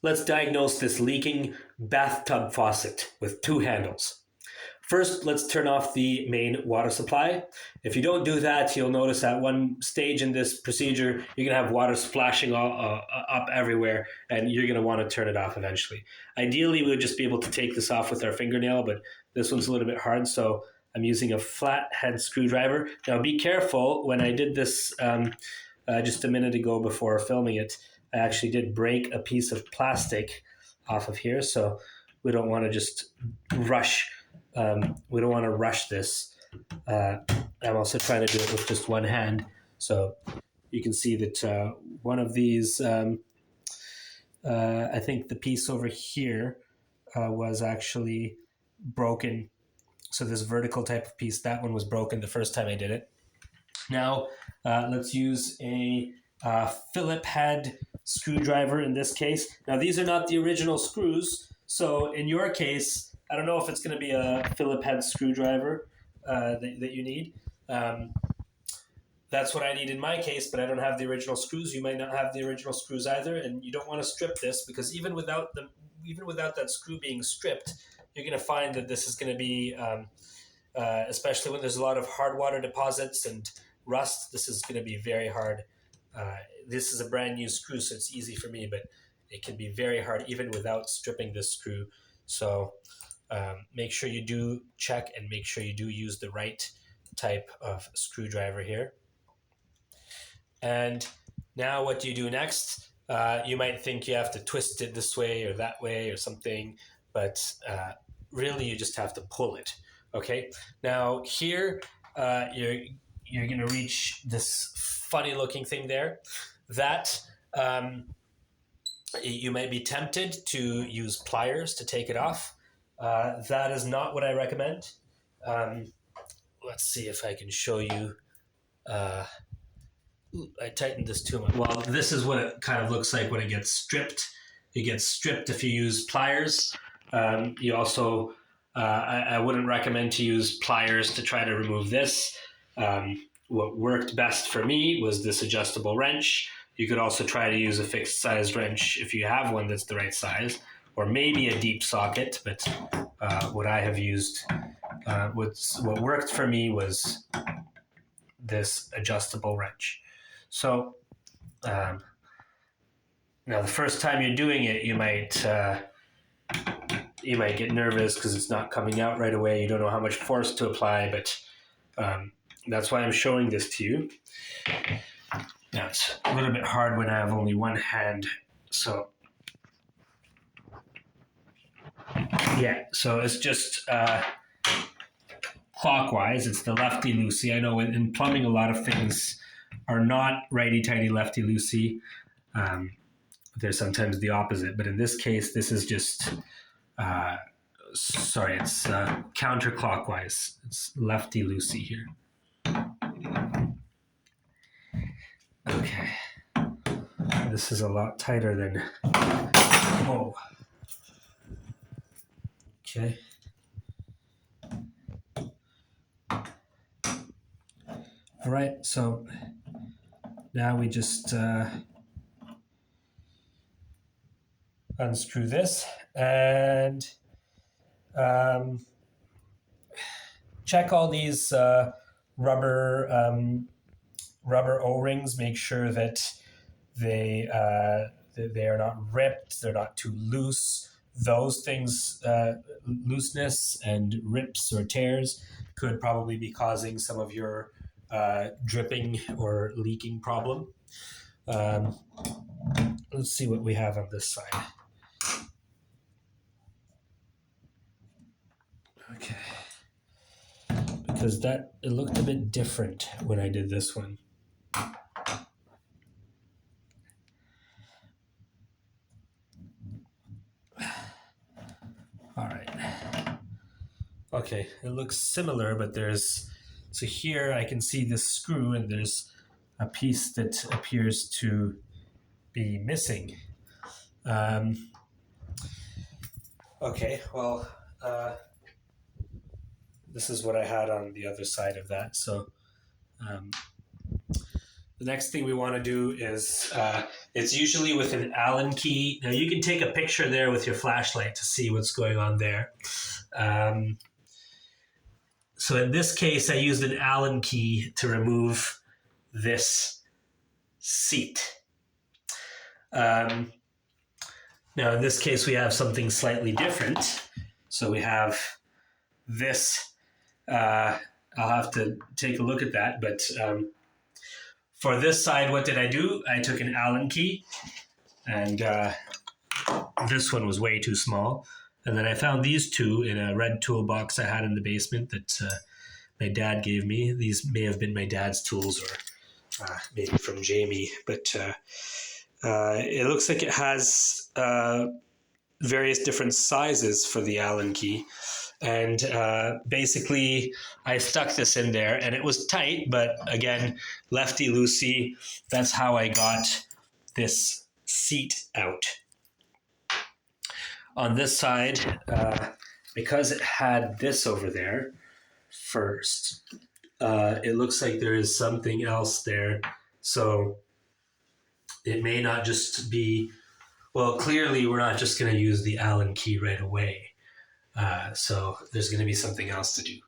let's diagnose this leaking bathtub faucet with two handles. First, let's turn off the main water supply. If you don't do that, you'll notice at one stage in this procedure, you're going to have water splashing up everywhere, and you're going to want to turn it off eventually. Ideally, we would just be able to take this off with our fingernail, but this one's a little bit hard, so I'm using a flathead screwdriver. Now, be careful. When I did this just a minute ago before filming it, I actually did break a piece of plastic off of here, so we don't want to just rush. We don't want to rush this. I'm also trying to do it with just one hand. So you can see that one of these, I think the piece over here was actually broken. So this vertical type of piece, that one was broken the first time I did it. Now let's use a Phillip head screwdriver in this case. Now these are not the original screws. So in your case, I don't know if it's going to be a Phillip head screwdriver that you need. That's what I need in my case, but I don't have the original screws. You might not have the original screws either, and you don't want to strip this because even without that screw being stripped, you're going to find that this is going to be, especially when there's a lot of hard water deposits and rust, this is going to be very hard. This is a brand new screw, so it's easy for me, but it can be very hard even without stripping this screw. So make sure you do check and make sure you do use the right type of screwdriver here. And now what do you do next? You might think you have to twist it this way or that way or something, but really you just have to pull it. Okay. Now here you're going to reach this funny looking thing there. That you might be tempted to use pliers to take it off. That is not what I recommend. Let's see if I can show you. I tightened this too much. Well, this is what it kind of looks like when it gets stripped. It gets stripped if you use pliers. You also, I wouldn't recommend to use pliers to try to remove this. What worked best for me was this adjustable wrench. You could also try to use a fixed size wrench if you have one that's the right size, or maybe a deep socket. But what I have used, what worked for me was this adjustable wrench. So now the first time you're doing it, you might get nervous because it's not coming out right away. You don't know how much force to apply, but that's why I'm showing this to you. Now it's a little bit hard when I have only one hand. So yeah, so it's just clockwise. It's the lefty-loosey. I know in plumbing a lot of things are not righty-tighty, lefty-loosey. They're sometimes the opposite. But in this case, this is just, it's counterclockwise. It's lefty-loosey here. Okay. This is a lot tighter than... Whoa. Okay. All right, so now we just unscrew this and check all these rubber O-rings. Make sure that they are not ripped, they're not too loose. Those things, looseness and rips or tears, could probably be causing some of your dripping or leaking problem. Let's see what we have on this side. Okay. Because it looked a bit different when I did this one. All right. Okay, it looks similar, but so here I can see this screw and there's a piece that appears to be missing. Okay, well, this is what I had on the other side of that. So The next thing we want to do is, it's usually with an Allen key. Now you can take a picture there with your flashlight to see what's going on there. So in this case, I used an Allen key to remove this seat. Now in this case, we have something slightly different. So we have this. I'll have to take a look at that, but for this side, what did I do? I took an Allen key, and this one was way too small. And then I found these two in a red toolbox I had in the basement that my dad gave me. These may have been my dad's tools, or maybe from Jamie, but it looks like it has various different sizes for the Allen key. And basically, I stuck this in there, and it was tight, but again, lefty-loosey. That's how I got this seat out. On this side, because it had this over there first, it looks like there is something else there. So it may not just be, well, clearly we're not just going to use the Allen key right away. So there's going to be something else to do.